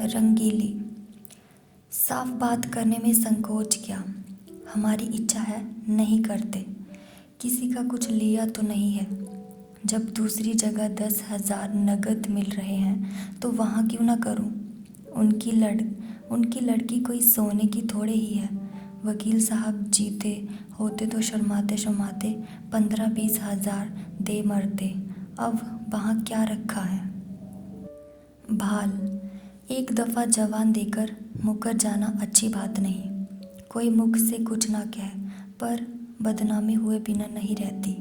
रंगीली। साफ बात करने में संकोच क्या, हमारी इच्छा है नहीं करते। किसी का कुछ लिया तो नहीं है। जब दूसरी जगह 10,000 नगद मिल रहे हैं तो वहाँ क्यों ना करूँ। उनकी लड़की कोई सोने की थोड़े ही है। वकील साहब जीते होते तो शर्माते शर्माते 15-20 हज़ार दे मरते। अब वहाँ क्या रखा है। भाल, एक दफ़ा जवान देकर मुकर जाना अच्छी बात नहीं। कोई मुख से कुछ ना कहे पर बदनामी हुए बिना नहीं रहती,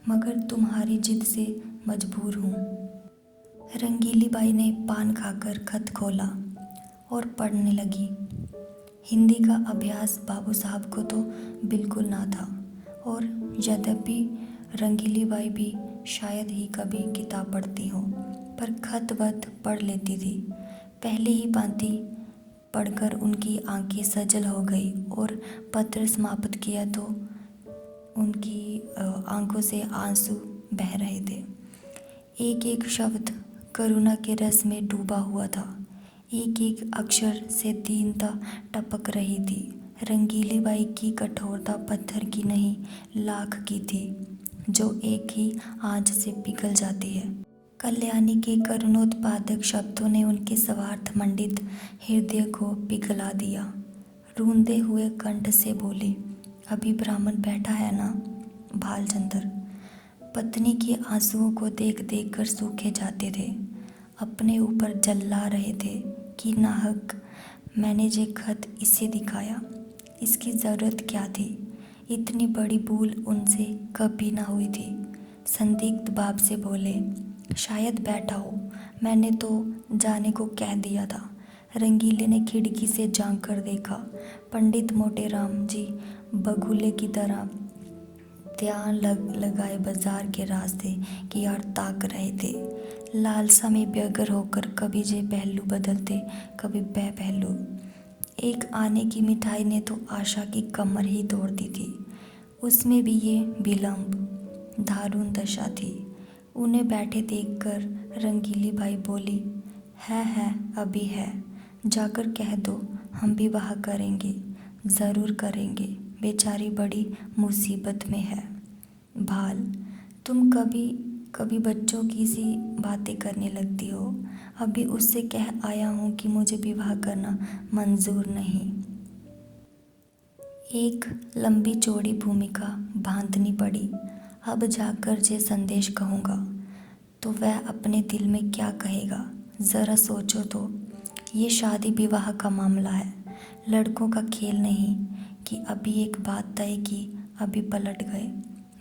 मगर तुम्हारी जिद से मजबूर हूँ। रंगीली बाई ने पान खाकर खत खोला और पढ़ने लगी। हिंदी का अभ्यास बाबू साहब को तो बिल्कुल ना था, और यद्यपि रंगीली बाई भी शायद ही कभी किताब पढ़ती हो, पर खत वत पढ़ लेती थी। पहली ही पाँति पढ़कर उनकी आंखें सजल हो गई और पत्र समाप्त किया तो उनकी आंखों से आंसू बह रहे थे। एक एक शब्द करुणा के रस में डूबा हुआ था। एक एक अक्षर से दीनता टपक रही थी। रंगीली बाई की कठोरता पत्थर की नहीं लाख की थी, जो एक ही आंच से पिघल जाती है। कल्याणी के करुणोत्पादक शब्दों ने उनके स्वार्थ मंडित हृदय को पिघला दिया। रूंधे हुए कंठ से बोली, अभी ब्राह्मण बैठा है ना। भालचंद्र पत्नी के आंसुओं को देख देख कर सूखे जाते थे। अपने ऊपर जल्ला रहे थे कि नाहक मैंने जे खत इसे दिखाया। इसकी ज़रूरत क्या थी। इतनी बड़ी भूल उनसे कभी ना हुई थी। संदिग्ध भाव से बोले, शायद बैठा हो, मैंने तो जाने को कह दिया था। रंगीले ने खिड़की से झांक कर देखा। पंडित मोटेराम जी बगुले की तरह ध्यान लगाए बाजार के रास्ते की ओर ताक रहे थे। लालसा में व्यग्र होकर कभी जे पहलू बदलते, कभी बह पहलू। एक आने की मिठाई ने तो आशा की कमर ही तोड़ दी थी। उसमें भी ये विलंब, दारुण दशा थी। उन्हें बैठे देखकर रंगीली बाई बोली, है अभी है। जाकर कह दो हम विवाह करेंगे, ज़रूर करेंगे। बेचारी बड़ी मुसीबत में है। भाल, तुम कभी कभी बच्चों की सी बातें करने लगती हो। अभी उससे कह आया हूँ कि मुझे विवाह करना मंजूर नहीं। एक लंबी चौड़ी भूमिका बांधनी पड़ी। अब जाकर जे संदेश कहूँगा तो वह अपने दिल में क्या कहेगा। ज़रा सोचो तो, ये शादी विवाह का मामला है, लड़कों का खेल नहीं कि अभी एक बात तय की अभी पलट गए।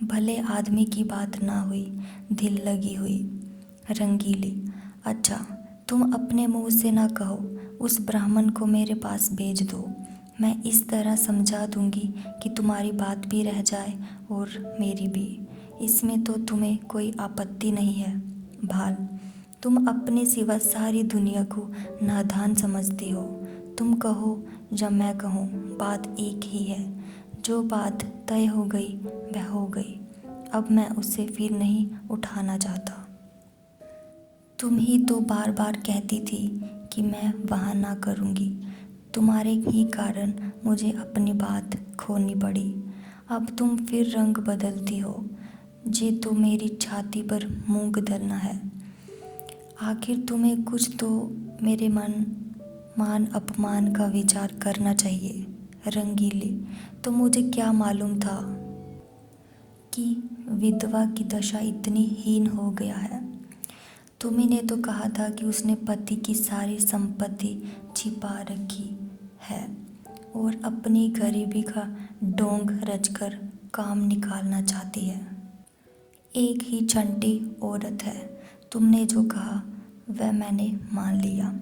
भले आदमी की बात ना हुई, दिल लगी हुई। रंगीली, अच्छा तुम अपने मुंह से ना कहो, उस ब्राह्मण को मेरे पास भेज दो। मैं इस तरह समझा दूंगी कि तुम्हारी बात भी रह जाए और मेरी भी। इसमें तो तुम्हें कोई आपत्ति नहीं है। भाल, तुम अपने सिवा सारी दुनिया को नादान समझती हो। तुम कहो या मैं कहूँ, बात एक ही है। जो बात तय हो गई वह हो गई। अब मैं उसे फिर नहीं उठाना चाहता। तुम ही तो बार बार कहती थी कि मैं वहाँ ना करूँगी। तुम्हारे ही कारण मुझे अपनी बात खोनी पड़ी। अब तुम फिर रंग बदलती हो। ये तो मेरी छाती पर मूंग धरना है। आखिर तुम्हें कुछ तो मेरे मान अपमान का विचार करना चाहिए। रंगीली, तो मुझे क्या मालूम था कि विधवा की दशा इतनी हीन हो गया है। तुम्ही ने तो कहा था कि उसने पति की सारी संपत्ति छिपा रखी है और अपनी गरीबी का ढोंग रचकर काम निकालना चाहती है। एक ही छंटी औरत है। तुमने जो कहा वह मैंने मान लिया।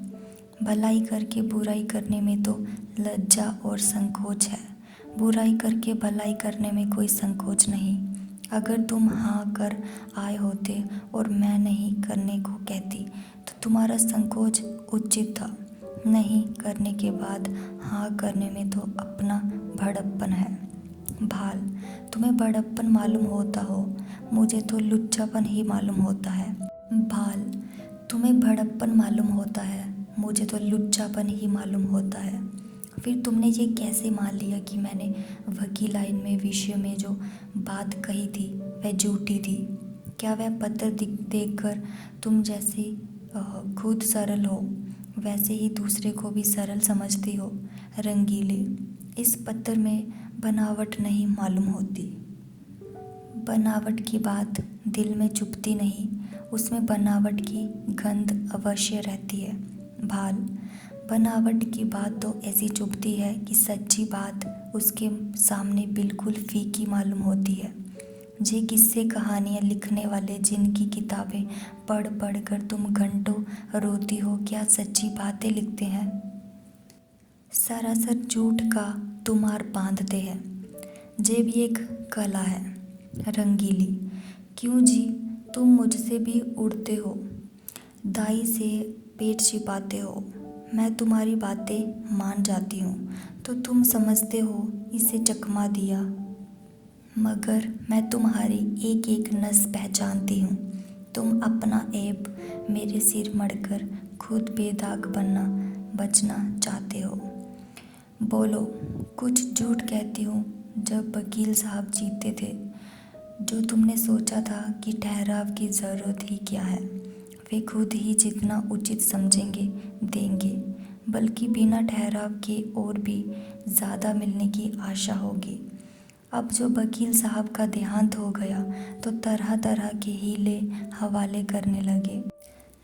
भलाई करके बुराई करने में तो लज्जा और संकोच है। बुराई करके भलाई करने में कोई संकोच नहीं। अगर तुम हाँ कर आए होते और मैं नहीं करने को कहती तो तुम्हारा संकोच उचित था। नहीं करने के बाद हाँ करने में तो अपना भड़प्पन है। भाल, तुम्हें बड़प्पन मालूम होता हो, मुझे तो लुच्चापन ही मालूम होता है। भाल, तुम्हें बड़प्पन मालूम होता है, मुझे तो लुच्चापन ही मालूम होता है। फिर तुमने ये कैसे मान लिया कि मैंने वकील आइन में विषय में जो बात कही थी वह झूठी थी? क्या वह पत्र देखकर तुम जैसे खुद सरल हो वैसे ही दूसरे को भी सरल समझती हो? रंगीले, इस पत्र में बनावट नहीं मालूम होती। बनावट की बात दिल में चुभती नहीं, उसमें बनावट की गंध अवश्य रहती है। भाल, बनावट की बात तो ऐसी चुभती है कि सच्ची बात उसके सामने बिल्कुल फीकी मालूम होती है। जे किस्से कहानियाँ लिखने वाले जिनकी किताबें पढ़ पढ़ कर तुम घंटों रोती हो, क्या सच्ची बातें लिखते हैं? सरासर झूठ का तुमार बांधते हैं। जे भी एक कला है। रंगीली, क्यों जी, तुम मुझसे भी उड़ते हो, दाई से पेट छिपाते हो। मैं तुम्हारी बातें मान जाती हूँ तो तुम समझते हो इसे चकमा दिया, मगर मैं तुम्हारी एक एक नस पहचानती हूँ। तुम अपना ऐब मेरे सिर मढ़कर खुद बेदाग बचना चाहते हो। बोलो, कुछ झूठ कहती हूँ। जब वकील साहब जीते थे, जो तुमने सोचा था कि ठहराव की ज़रूरत ही क्या है, वे खुद ही जितना उचित समझेंगे देंगे, बल्कि बिना ठहराव के और भी ज़्यादा मिलने की आशा होगी। अब जो वकील साहब का देहांत हो गया तो तरह तरह के हीले हवाले करने लगे।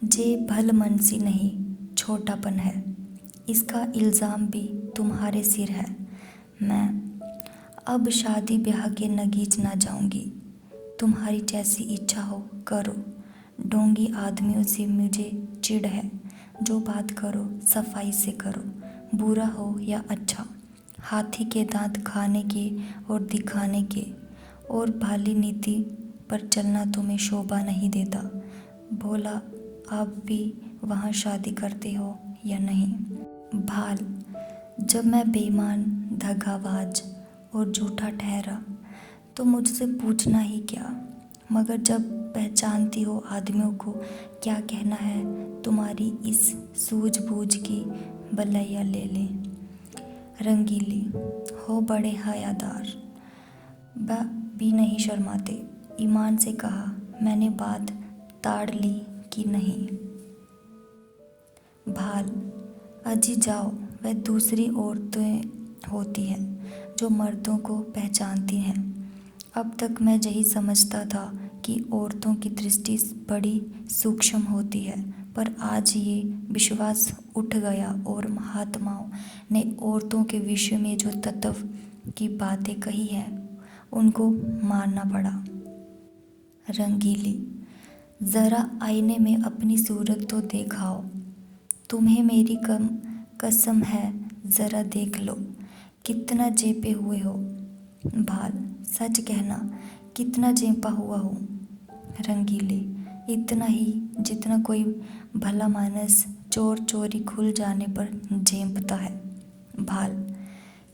जे भलमनसी नहीं, छोटापन है। इसका इल्ज़ाम भी तुम्हारे सिर है। मैं अब शादी ब्याह के नगीच ना जाऊंगी। तुम्हारी जैसी इच्छा हो करो। ढोंगी आदमियों से मुझे चिढ़ है। जो बात करो सफाई से करो, बुरा हो या अच्छा। हाथी के दांत खाने के और दिखाने के और भाली नीति पर चलना तुम्हें शोभा नहीं देता। भोला, आप भी वहाँ शादी करते हो या नहीं? भाल, जब मैं बेईमान, धगाबाज और झूठा ठहरा तो मुझसे पूछना ही क्या, मगर जब पहचानती हो आदमियों को क्या कहना है, तुम्हारी इस सूझबूझ की बलैया ले लें। रंगीली, हो बड़े हयादार, भी नहीं शर्माते। ईमान से कहा, मैंने बात ताड़ ली कि नहीं? भाल, अजी जाओ, वह दूसरी औरतें होती हैं जो मर्दों को पहचानती हैं। अब तक मैं यही समझता था कि औरतों की दृष्टि बड़ी सूक्ष्म होती है, पर आज ये विश्वास उठ गया और महात्माओं ने औरतों के विषय में जो तत्व की बातें कही हैं उनको मानना पड़ा। रंगीली, ज़रा आईने में अपनी सूरत तो देखाओ। तुम्हें मेरी कसम है, ज़रा देख लो कितना जेपे हुए हो। भाल, सच कहना, कितना जेपा हुआ हो? रंगीले, इतना ही जितना कोई भला मानस चोर चोरी खुल जाने पर जेंपता है। भाल,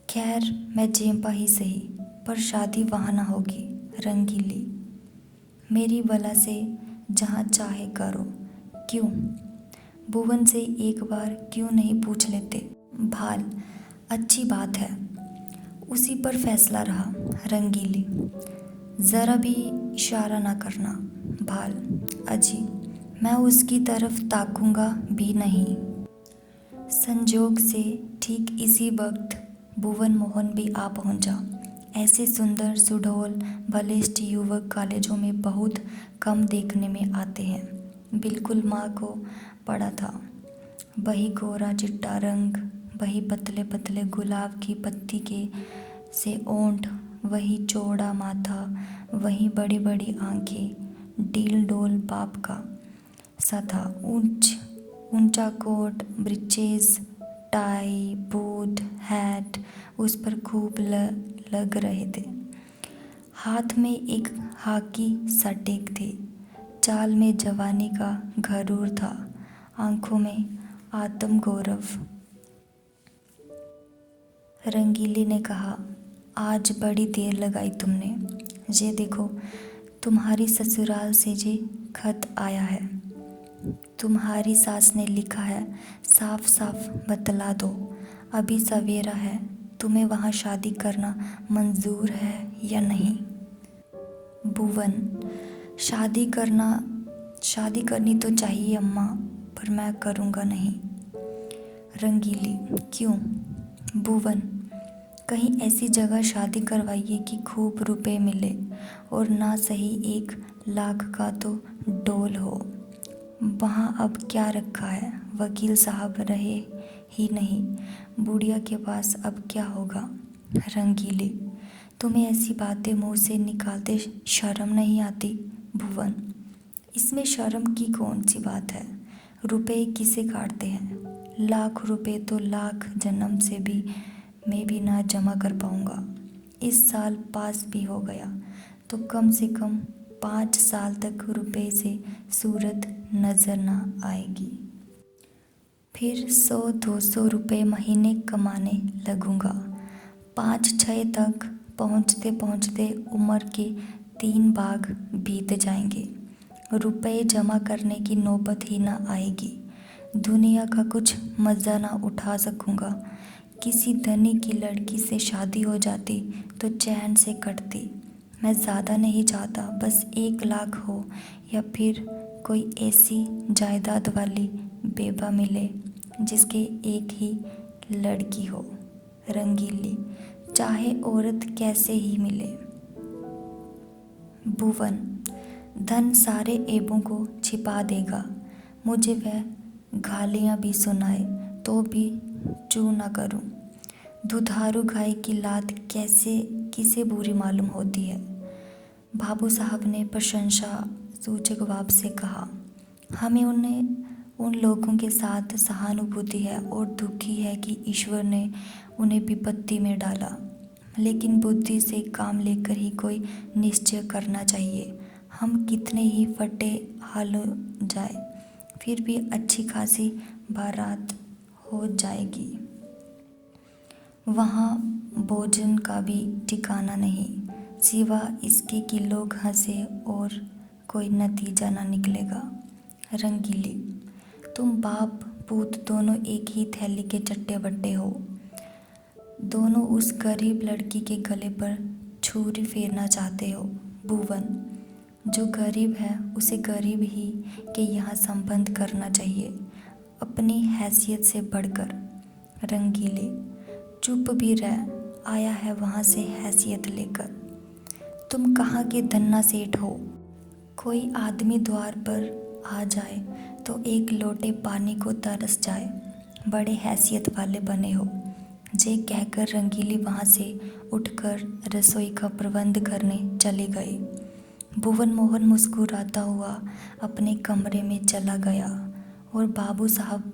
खैर मैं जेंपा ही सही, पर शादी वहाँ ना होगी। रंगीली, मेरी बला से जहाँ चाहे करो। क्यों? भुवन से एक बार क्यों नहीं पूछ लेते? भाल, अच्छी बात है, उसी पर फैसला रहा। रंगीली, ज़रा भी इशारा ना करना। भाल, अजी मैं उसकी तरफ ताकूंगा भी नहीं। संजोग से ठीक इसी वक्त भुवन मोहन भी आ पहुंचा। ऐसे सुंदर सुडौल बलिष्ठ युवक कॉलेजों में बहुत कम देखने में आते हैं। बिल्कुल माँ को पड़ा था। वही गोरा चिट्टा रंग, वही पतले पतले गुलाब की पत्ती के से ओंठ, वही चौड़ा माथा, वही बड़ी बड़ी आंखें। डील डोल बाप का सा था। ऊंचा coat, breeches, tie, boot, hat उस पर खूब लग रहे थे। हाथ में एक हाकी सटेक थे। चाल में जवानी का घरूर था, आंखों में आत्म गौरव। रंगीली ने कहा, आज बड़ी देर लगाई तुमने। ये देखो, तुम्हारी ससुराल से जे खत आया है। तुम्हारी सास ने लिखा है, साफ साफ बतला दो, अभी सवेरा है, तुम्हें वहाँ शादी करना मंजूर है या नहीं? भुवन, शादी करनी तो चाहिए अम्मा, पर मैं करूँगा नहीं। रंगीली, क्यों? भुवन, कहीं ऐसी जगह शादी करवाइए कि खूब रुपए मिले और ना सही 1 लाख का तो डोल हो। वहाँ अब क्या रखा है? वकील साहब रहे ही नहीं, बुढ़िया के पास अब क्या होगा? रंगीली, तुम्हें ऐसी बातें मुंह से निकालते शर्म नहीं आती? भुवन, इसमें शर्म की कौन सी बात है? रुपए किसे काटते हैं? लाख रुपए तो लाख जन्म से भी मैं भी ना जमा कर पाऊंगा। इस साल पास भी हो गया तो कम से कम 5 साल तक रुपए से सूरत नजर ना आएगी। फिर 100-200 रुपए महीने कमाने लगूंगा। 5-6 तक पहुँचते पहुँचते उम्र के 3 भाग बीत जाएंगे। रुपए जमा करने की नौबत ही ना आएगी। दुनिया का कुछ मज़ा ना उठा सकूंगा। किसी धनी की लड़की से शादी हो जाती तो चैन से कटती। मैं ज़्यादा नहीं चाहता, बस 1 लाख हो या फिर कोई ऐसी जायदाद वाली बेवा मिले जिसके एक ही लड़की हो। रंगीली, चाहे औरत कैसे ही मिले। भुवन, धन सारे ऐबों को छिपा देगा। मुझे वह गालियाँ भी सुनाए तो भी चू ना करूं। दुधारू गाय की लात कैसे किसे बुरी मालूम होती है? बाबू साहब ने प्रशंसा सूचक भाव से कहा, हमें उन लोगों के साथ सहानुभूति है और दुखी है कि ईश्वर ने उन्हें विपत्ति में डाला, लेकिन बुद्धि से काम लेकर ही कोई निश्चय करना चाहिए। हम कितने ही फटे हाल हो जाए फिर भी अच्छी खासी बारात हो जाएगी। वहाँ भोजन का भी ठिकाना नहीं, सिवा इसके कि लोग हंसे और कोई नतीजा ना निकलेगा। रंगीली, तुम बाप पूत दोनों एक ही थैली के चट्टे बट्टे हो। दोनों उस गरीब लड़की के गले पर छुरी फेरना चाहते हो। भुवन, जो गरीब है उसे गरीब ही के यहाँ संबंध करना चाहिए, अपनी हैसियत से बढ़कर। रंगीले, चुप भी रह, आया है वहाँ से हैसियत लेकर। तुम कहाँ के धन्ना सेठ हो? कोई आदमी द्वार पर आ जाए तो 1 लोटे पानी को तरस जाए, बड़े हैसियत वाले बने हो। जे कहकर रंगीली वहाँ से उठकर रसोई का प्रबंध करने चले गए। भुवन मोहन मुस्कुराता हुआ अपने कमरे में चला गया और बाबू साहब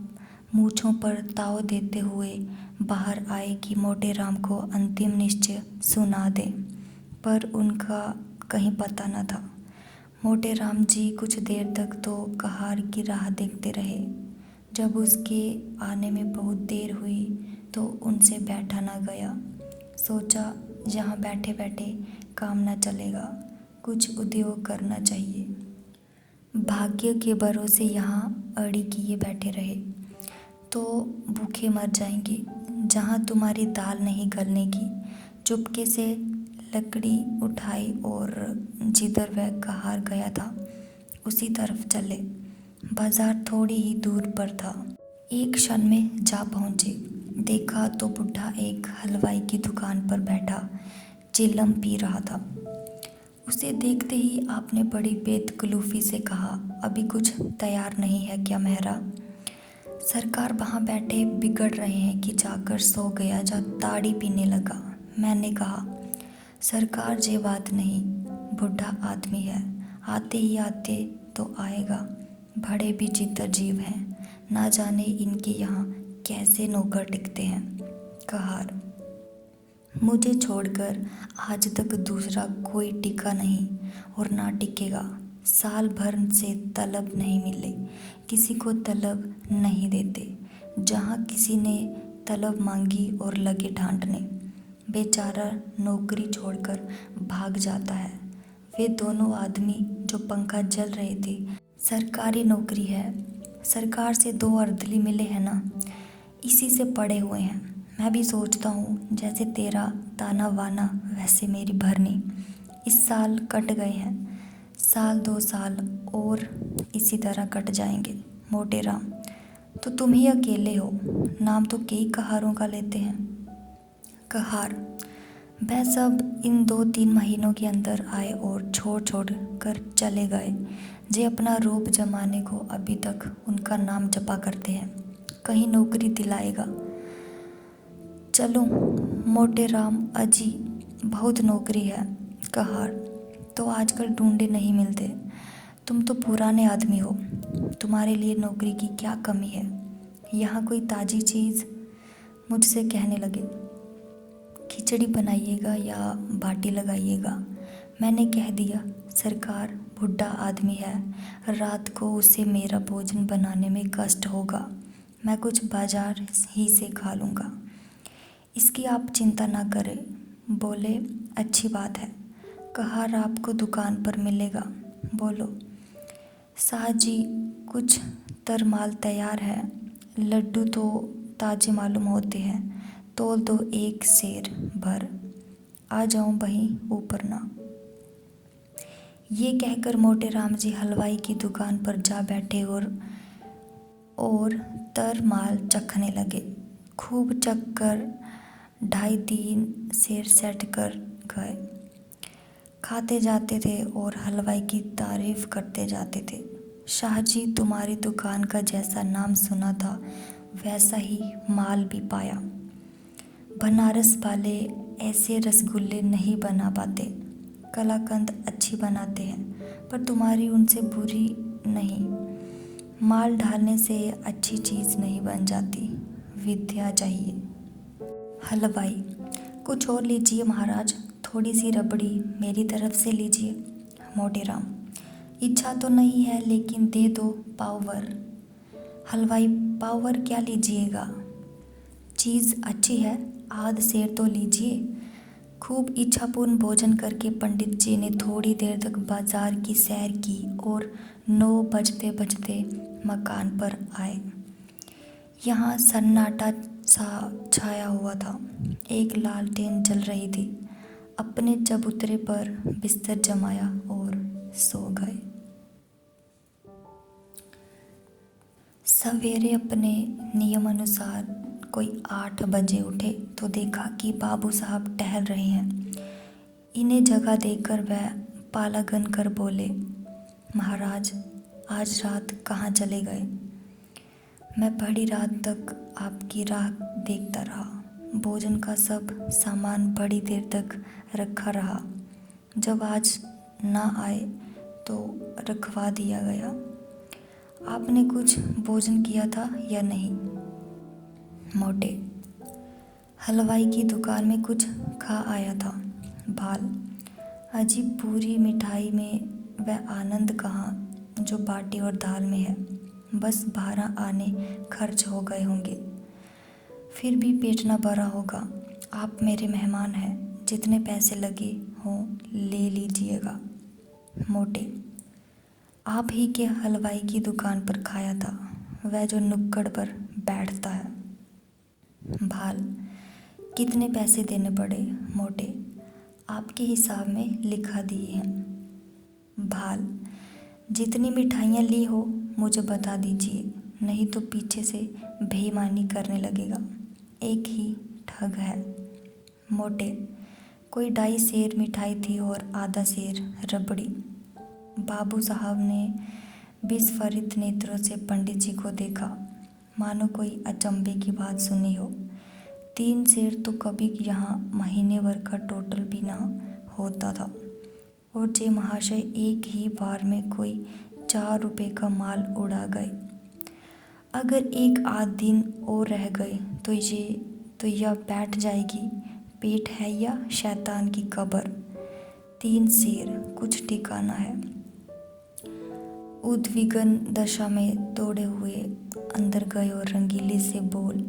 मूँछों पर ताव देते हुए बाहर आए कि मोटे राम को अंतिम निश्चय सुना दें, पर उनका कहीं पता न था। मोटे राम जी कुछ देर तक तो कहार की राह देखते रहे। जब उसके आने में बहुत देर हुई तो उनसे बैठा न गया। सोचा, यहाँ बैठे बैठे काम न चलेगा, कुछ उद्योग करना चाहिए। भाग्य के भरोसे यहाँ अड़ी किए बैठे रहे तो भूखे मर जाएंगे। जहाँ तुम्हारी दाल नहीं गलने की, चुपके से लकड़ी उठाई और जिधर वह कहार गया था उसी तरफ चले। बाजार थोड़ी ही दूर पर था। एक क्षण में जा पहुँचे। देखा तो बुढ़ा एक हलवाई की दुकान पर बैठा चिल्लम पी रहा था। उसे देखते ही आपने बड़ी बेतकल्लुफ़ी से कहा, अभी कुछ तैयार नहीं है क्या मेहरा? सरकार वहाँ बैठे बिगड़ रहे हैं कि जाकर सो गया जा ताड़ी पीने लगा। मैंने कहा, सरकार ये बात नहीं, बुढ़ा आदमी है, आते ही आते तो आएगा। बड़े भी जिद्दर जीव हैं, ना जाने इनके यहाँ कैसे नौकर टिकते हैं। कहार, मुझे छोड़कर आज तक दूसरा कोई टिका नहीं और ना टिकेगा। साल भर से तलब नहीं मिले, किसी को तलब नहीं देते। जहाँ किसी ने तलब मांगी और लगे ढांढने, बेचारा नौकरी छोड़कर भाग जाता है। वे दोनों आदमी जो पंखा जल रहे थे, सरकारी नौकरी है, सरकार से 2 अर्दली मिले हैं ना, इसी से पड़े हुए हैं। मैं भी सोचता हूँ जैसे तेरा ताना वाना वैसे मेरी भरनी। इस साल कट गए हैं, साल 2 साल और इसी तरह कट जाएंगे। मोटे राम, तो तुम ही अकेले हो, नाम तो कई कहारों का लेते हैं। कहार, वह सब इन 2-3 महीनों के अंदर आए और छोड़ छोड़ कर चले गए, जे अपना रूप जमाने को अभी तक उनका नाम जपा करते हैं। कहीं नौकरी दिलाएगा। चलो मोटे राम, अजी बहुत नौकरी है। कहार, तो आजकल ढूंढे नहीं मिलते। तुम तो पुराने आदमी हो, तुम्हारे लिए नौकरी की क्या कमी है। यहाँ कोई ताज़ी चीज़ मुझसे कहने लगे, खिचड़ी बनाइएगा या बाटी लगाइएगा। मैंने कह दिया, सरकार बुढ़ा आदमी है, रात को उसे मेरा भोजन बनाने में कष्ट होगा, मैं कुछ बाजार ही से खा लूँगा, इसकी आप चिंता ना करें। बोले, अच्छी बात है। कहार, आपको दुकान पर मिलेगा। बोलो, साहब जी कुछ तरमाल तैयार है, लड्डू तो ताज़े मालूम होते हैं, तोल दो 1 सेर भर, आ जाऊं वहीं ऊपर ना। ये कहकर मोटे राम जी हलवाई की दुकान पर जा बैठे और तरमाल चखने लगे। खूब चख कर 2.5-3 सेर सेट कर गए। खाते जाते थे और हलवाई की तारीफ करते जाते थे। शाह जी, तुम्हारी दुकान का जैसा नाम सुना था वैसा ही माल भी पाया। बनारस वाले ऐसे रसगुल्ले नहीं बना पाते, कलाकंद अच्छी बनाते हैं पर तुम्हारी उनसे बुरी नहीं। माल डालने से अच्छी चीज़ नहीं बन जाती, विद्या चाहिए। हलवाई, कुछ और लीजिए महाराज, थोड़ी सी रबड़ी मेरी तरफ से लीजिए। मोटे राम, इच्छा तो नहीं है लेकिन दे दो पावर। हलवाई, पावर क्या लीजिएगा, चीज़ अच्छी है, आध सेर तो लीजिए। खूब इच्छापूर्ण भोजन करके पंडित जी ने थोड़ी देर तक बाजार की सैर की और 9 बजते बजते मकान पर आए। यहाँ सन्नाटा सा छाया हुआ था, एक लालटेन जल रही थी। अपने चबूतरे पर बिस्तर जमाया और सो गए। सवेरे अपने नियम अनुसार कोई 8 बजे उठे तो देखा कि बाबू साहब टहल रहे हैं। इन्हें जगह देखकर वह पालागन कर बोले, महाराज आज रात कहाँ चले गए। मैं बड़ी रात तक आपकी राह देखता रहा, भोजन का सब सामान बड़ी देर तक रखा रहा, जब आज ना आए तो रखवा दिया गया। आपने कुछ भोजन किया था या नहीं। मोटे, हलवाई की दुकान में कुछ खा आया था। भाल, अजीब पूरी मिठाई में वह आनंद कहाँ जो बाटी और दाल में है, बस 12 आने खर्च हो गए होंगे, फिर भी पेट न भरा होगा। आप मेरे मेहमान हैं, जितने पैसे लगे हों ले लीजिएगा। मोटे, आप ही के हलवाई की दुकान पर खाया था, वह जो नुक्कड़ पर बैठता है। भाल, कितने पैसे देने पड़े। मोटे, आपके हिसाब में लिखा दिए हैं। भाल, जितनी मिठाइयाँ ली हो मुझे बता दीजिए, नहीं तो पीछे से बेईमानी करने लगेगा, एक ही ठग है। मोटे, कोई 2.5 सेर मिठाई थी और आधा सेर रबड़ी। बाबू साहब ने विस्फारित नेत्रों से पंडित जी को देखा, मानो कोई अचंभे की बात सुनी हो। 3 सेर तो कभी यहाँ महीने भर का टोटल भी ना होता था, और जे महाशय एक ही बार में कोई 4 रुपये का माल उड़ा गए। अगर 1 आध दिन और रह गए तो यह बैठ जाएगी, पेट है या शैतान की कब्र। 3 सेर कुछ ठिकाना है। उद्विग्न दशा में दौड़े हुए अंदर गए और रंगीली से बोल,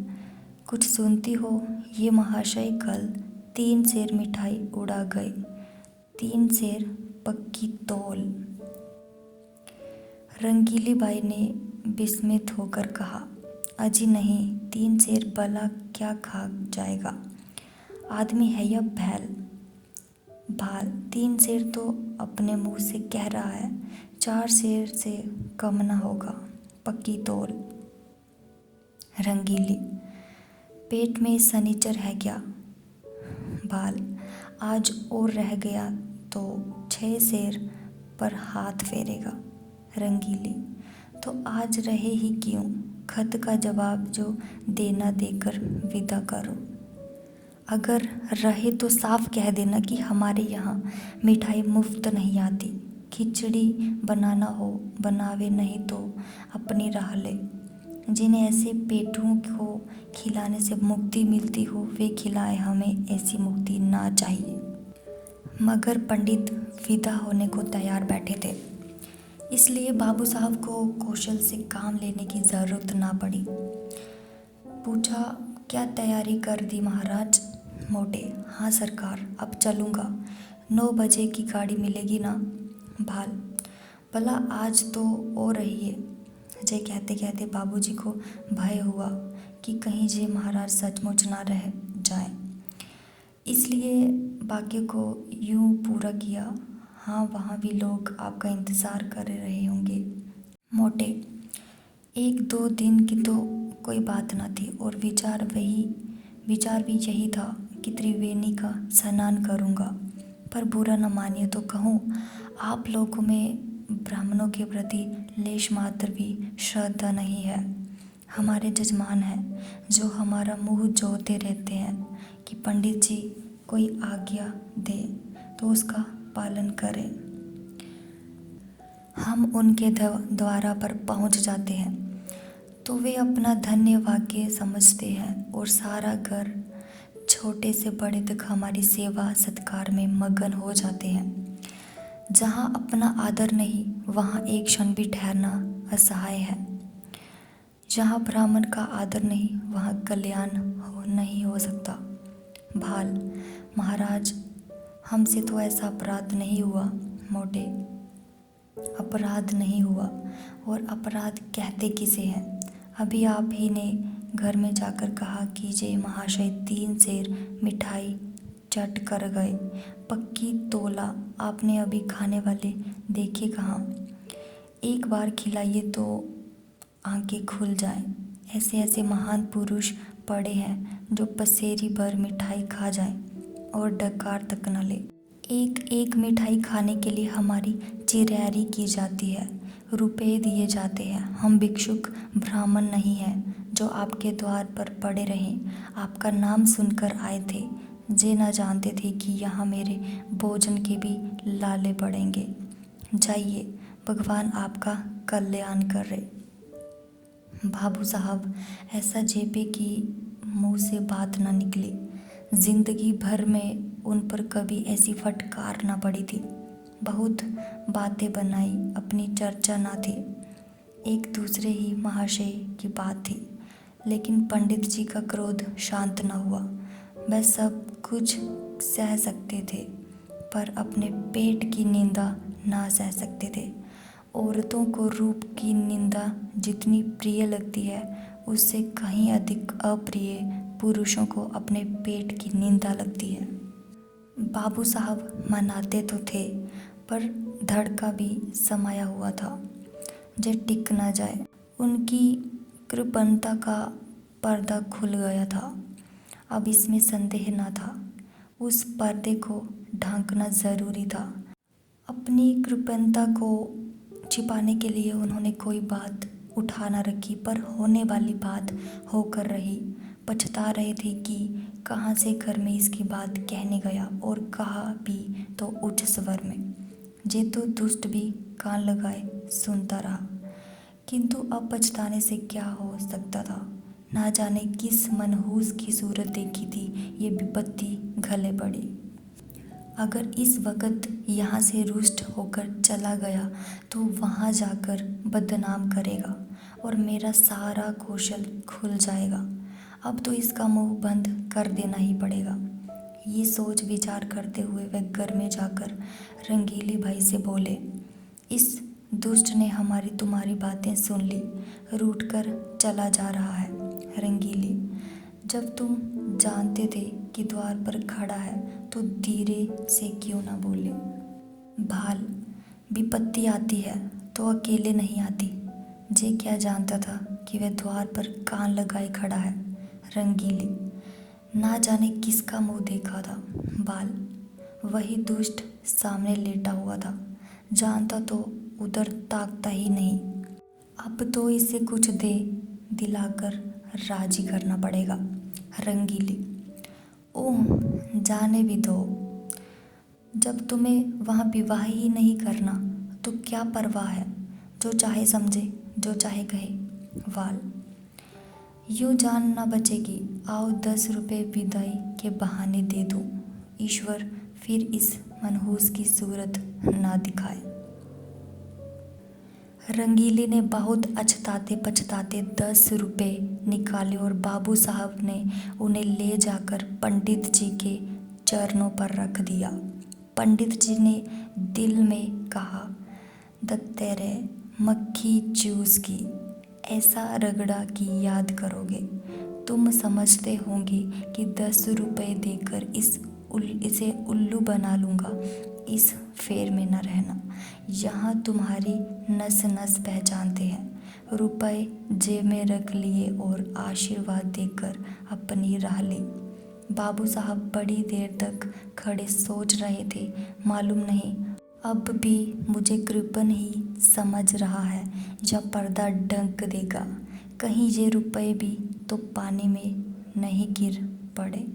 कुछ सुनती हो, ये महाशय कल 3 सेर मिठाई उड़ा गए, 3 सेर पक्की तौल। रंगीली बाई ने विस्मित होकर कहा, अजी नहीं, 3 शेर भला क्या खा जाएगा? आदमी है या बैल? भाल, 3 शेर तो अपने मुंह से कह रहा है, 4 शेर से कम न होगा, पक्की तौल। रंगीली, पेट में सनीचर है क्या? भाल, आज और रह गया तो 6 शेर पर हाथ फेरेगा। रंगीली, तो आज रहे ही क्यों? खत का जवाब जो देना देकर विदा करो। अगर रहे तो साफ कह देना कि हमारे यहाँ मिठाई मुफ्त नहीं आती। खिचड़ी बनाना हो बनावे, नहीं तो अपनी राह ले। जिन्हें ऐसे पेटों को खिलाने से मुक्ति मिलती हो वे खिलाए, हमें ऐसी मुक्ति ना चाहिए। मगर पंडित विदा होने को तैयार बैठे थे, इसलिए बाबू साहब को कौशल से काम लेने की ज़रूरत ना पड़ी। पूछा, क्या तैयारी कर दी महाराज? मोटे, हाँ सरकार, अब चलूँगा। 9 बजे की गाड़ी मिलेगी ना? भाल, भला आज तो हो रही है। जय कहते कहते बाबूजी को भय हुआ कि कहीं जय महाराज सचमुच ना रह जाए, इसलिए वाक्य को यूं पूरा किया, हाँ वहाँ भी लोग आपका इंतज़ार कर रहे होंगे। मोटे, 1-2 दिन की तो कोई बात ना थी, और विचार भी यही था कि त्रिवेणी का स्नान करूँगा। पर बुरा न मानिए तो कहूँ, आप लोगों में ब्राह्मणों के प्रति लेश मात्र भी श्रद्धा नहीं है। हमारे जजमान हैं जो हमारा मुंह जोते रहते हैं कि पंडित जी कोई आज्ञा दे तो उसका पालन करें। हम उनके द्वारा पर पहुंच जाते हैं तो वे अपना धन्य भाग्य समझते हैं और सारा घर छोटे से बड़े तक हमारी सेवा सत्कार में मगन हो जाते हैं। जहाँ अपना आदर नहीं वहाँ एक क्षण भी ठहरना असहाय है। जहाँ ब्राह्मण का आदर नहीं वहाँ कल्याण नहीं हो सकता। भाल, महाराज हमसे तो ऐसा अपराध नहीं हुआ। मोटे, अपराध नहीं हुआ, और अपराध कहते किसे हैं? अभी आप ही ने घर में जाकर कहा कि जय महाशय 3 शेर मिठाई चट कर गए। पक्की तोला आपने अभी खाने वाले देखे कहाँ? एक बार खिलाइए तो आंखें खुल जाएं। ऐसे ऐसे महान पुरुष पड़े हैं जो पसेरी भर मिठाई खा जाएं और डकार तक न ले। एक एक मिठाई खाने के लिए हमारी चिरैरी की जाती है, रुपए दिए जाते हैं। हम भिक्षुक ब्राह्मण नहीं हैं जो आपके द्वार पर पड़े रहें। आपका नाम सुनकर आए थे, जे न जानते थे कि यहाँ मेरे भोजन के भी लाले पड़ेंगे। जाइए, भगवान आपका कल्याण करे। बाबू साहब, ऐसा जेपे की मुंह से बात न निकली। जिंदगी भर में उन पर कभी ऐसी फटकार न पड़ी थी। बहुत बातें बनाई, अपनी चर्चा न थी, एक दूसरे ही महाशय की बात थी। लेकिन पंडित जी का क्रोध शांत न हुआ। वह सब कुछ सह सकते थे पर अपने पेट की निंदा ना सह सकते थे। औरतों को रूप की निंदा जितनी प्रिय लगती है उससे कहीं अधिक अप्रिय पुरुषों को अपने पेट की निंदा लगती है। बाबू साहब मनाते तो थे पर धड़का भी समाया हुआ था जो टिक ना जाए। उनकी कृपणता का पर्दा खुल गया था, अब इसमें संदेह न था। उस पर्दे को ढांकना जरूरी था। अपनी कृपणता को छिपाने के लिए उन्होंने कोई बात उठा न रखी, पर होने वाली बात होकर रही। पछता रहे थे कि कहाँ से घर में इसकी बात कहने गया, और कहा भी तो उच्च स्वर में। जे तो दुष्ट भी कान लगाए सुनता रहा, किंतु अब पछताने से क्या हो सकता था। ना जाने किस मनहूस की सूरत देखी थी ये विपत्ति घले पड़ी। अगर इस वक्त यहाँ से रुष्ट होकर चला गया तो वहाँ जाकर बदनाम करेगा और मेरा सारा कौशल खुल जाएगा। अब तो इसका मुंह बंद कर देना ही पड़ेगा। ये सोच विचार करते हुए वह घर में जाकर रंगीली भाई से बोले, इस दुष्ट ने हमारी तुम्हारी बातें सुन ली, रूठ कर चला जा रहा है। रंगीली, जब तुम जानते थे कि द्वार पर खड़ा है तो धीरे से क्यों ना बोले। भाल, विपत्ति आती है तो अकेले नहीं आती। जे क्या जानता था कि वह द्वार पर कान लगाए खड़ा है। रंगीली, ना जाने किसका मुंह देखा था। बाल, वही दुष्ट सामने लेटा हुआ था। जानता तो उधर ताकता ही नहीं। अब तो इसे कुछ दे दिलाकर राजी करना पड़ेगा। रंगीली, ओह जाने भी दो। जब तुम्हें वहाँ विवाह ही नहीं करना तो क्या परवाह है। जो चाहे समझे, जो चाहे कहे। वाल, यूँ जान ना बचेगी। आओ 10 रुपये विदाई के बहाने दे दूँ। ईश्वर फिर इस मनहूस की सूरत ना दिखाए। रंगीली ने बहुत अछताते पछताते 10 रुपये निकाले और बाबू साहब ने उन्हें ले जाकर पंडित जी के चरणों पर रख दिया। पंडित जी ने दिल में कहा, दत्तेरे मक्खी चूस की, ऐसा रगड़ा कि याद करोगे। तुम समझते होंगे कि 10 रुपये देकर इसे उल्लू बना लूँगा। इस फेर में न रहना। यहाँ तुम्हारी नस नस पहचानते हैं। रुपए जेब में रख लिए और आशीर्वाद देकर अपनी राह ली। बाबू साहब बड़ी देर तक खड़े सोच रहे थे। मालूम नहीं अब भी मुझे कृपण ही समझ रहा है या पर्दा ढंक देगा। कहीं ये रुपए भी तो पानी में नहीं गिर पड़े।